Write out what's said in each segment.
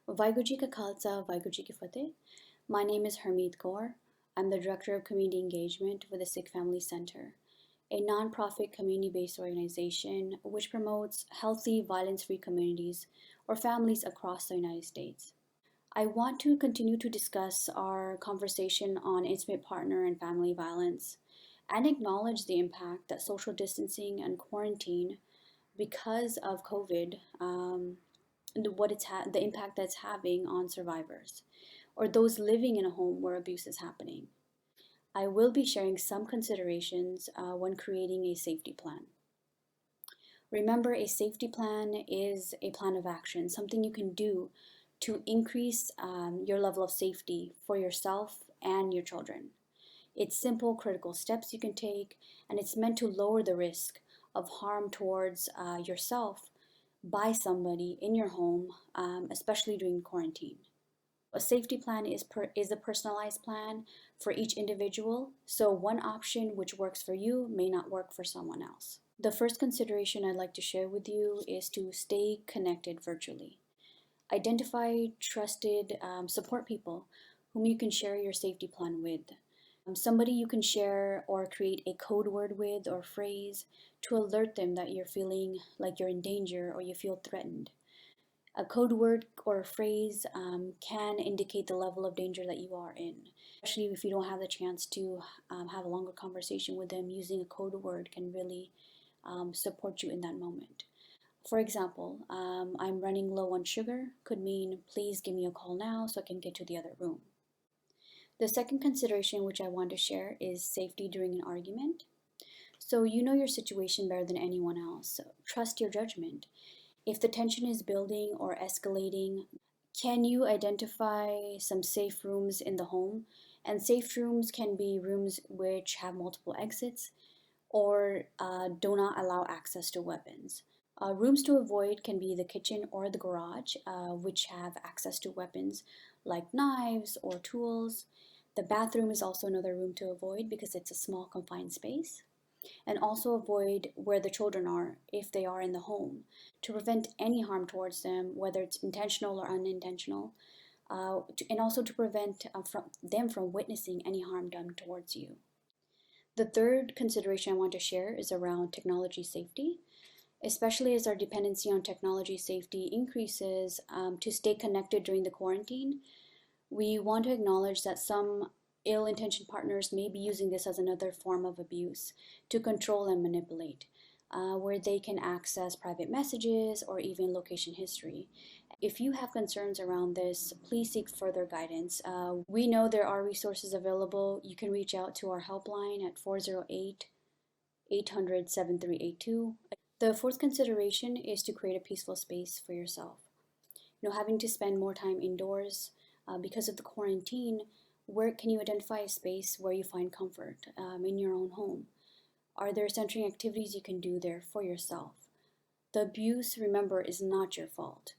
Vaheguru Ji Ka Khalsa, Vaheguru Ji Ki Fateh. My name is Harmit Kaur. I'm the Director of Community Engagement with the Sikh Family Center, a non-profit community-based organization which promotes healthy, violence-free communities or families across the United States. I want to continue to discuss our conversation on intimate partner and family violence and acknowledge the impact that social distancing and quarantine because of COVID, the impact that's having on survivors or those living in a home where abuse is happening. I will be sharing some considerations when creating a safety plan. Remember, a safety plan is a plan of action, something you can do to increase your level of safety for yourself and your children. It's simple, critical steps you can take, and it's meant to lower the risk of harm towards yourself by somebody in your home, especially during quarantine. A safety plan is a personalized plan for each individual, so one option which works for you may not work for someone else. The first consideration I'd like to share with you is to stay connected virtually. Identify trusted support people whom you can share your safety plan with. Somebody you can share or create a code word with or phrase to alert them that you're feeling like you're in danger or you feel threatened. A code word or a phrase can indicate the level of danger that you are in. Especially if you don't have the chance to have a longer conversation with them, using a code word can really support you in that moment. For example, I'm running low on sugar could mean please give me a call now so I can get to the other room. The second consideration which I want to share is safety during an argument. So you know your situation better than anyone else. So trust your judgment. If the tension is building or escalating, can you identify some safe rooms in the home? And safe rooms can be rooms which have multiple exits or do not allow access to weapons. Rooms to avoid can be the kitchen or the garage, which have access to weapons like knives or tools. The bathroom is also another room to avoid because it's a small confined space. And also avoid where the children are if they are in the home to prevent any harm towards them, whether it's intentional or unintentional, and also to prevent them from witnessing any harm done towards you. The third consideration I want to share is around technology safety, especially as our dependency on technology safety increases to stay connected during the quarantine. We want to acknowledge that some ill-intentioned partners may be using this as another form of abuse to control and manipulate, where they can access private messages or even location history. If you have concerns around this, please seek further guidance. We know there are resources available. You can reach out to our helpline at 408-800-7382. The fourth consideration is to create a peaceful space for yourself. Having to spend more time indoors because of the quarantine, where can you identify a space where you find comfort in your own home? Are there centering activities you can do there for yourself? The abuse, remember, is not your fault.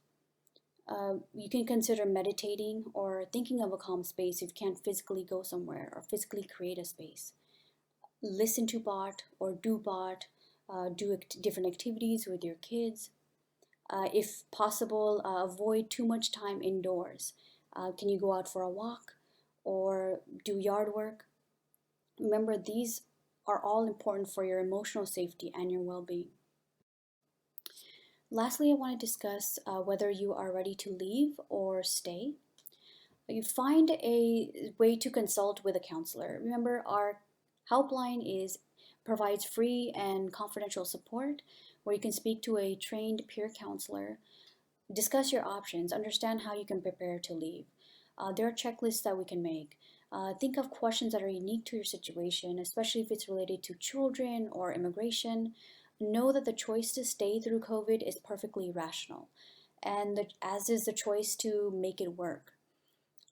You can consider meditating or thinking of a calm space if you can't physically go somewhere or physically create a space. Listen to bot or do bot, do different activities with your kids. If possible, avoid too much time indoors. Can you go out for a walk or do yard work? Remember, these are all important for your emotional safety and your well-being. Lastly, I want to discuss whether you are ready to leave or stay. You find a way to consult with a counselor. Remember, our helpline provides free and confidential support where you can speak to a trained peer counselor, discuss your options, understand how you can prepare to leave. There are checklists that we can make. Think of questions that are unique to your situation, especially if it's related to children or immigration. Know that the choice to stay through COVID is perfectly rational, and as is the choice to make it work.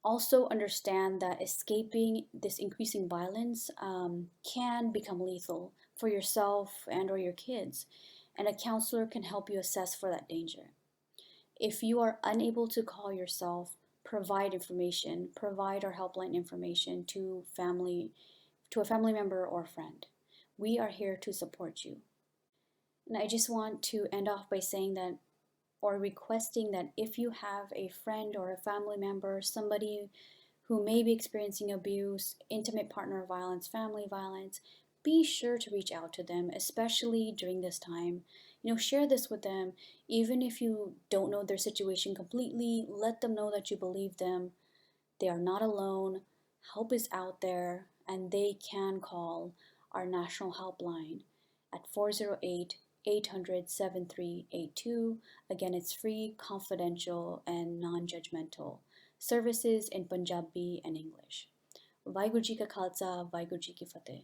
Also understand that escaping this increasing violence can become lethal for yourself and or your kids, and a counselor can help you assess for that danger. If you are unable to call yourself, provide information, provide our helpline information to a family member or friend. We are here to support you. And I just want to end off by saying that or requesting that if you have a friend or a family member, somebody who may be experiencing abuse, intimate partner violence, family violence, be sure to reach out to them, especially during this time. Share this with them. Even if you don't know their situation completely, let them know that you believe them. They are not alone. Help is out there, and they can call our national helpline at 408 800 7382. Again, it's free, confidential, and non judgmental. Services in Punjabi and English. Waheguru ji ਕਾ ਖਾਲਸਾ ਵਾਹਿਗੁਰੂ ਜੀ ਕੀ ਫਤਿਹ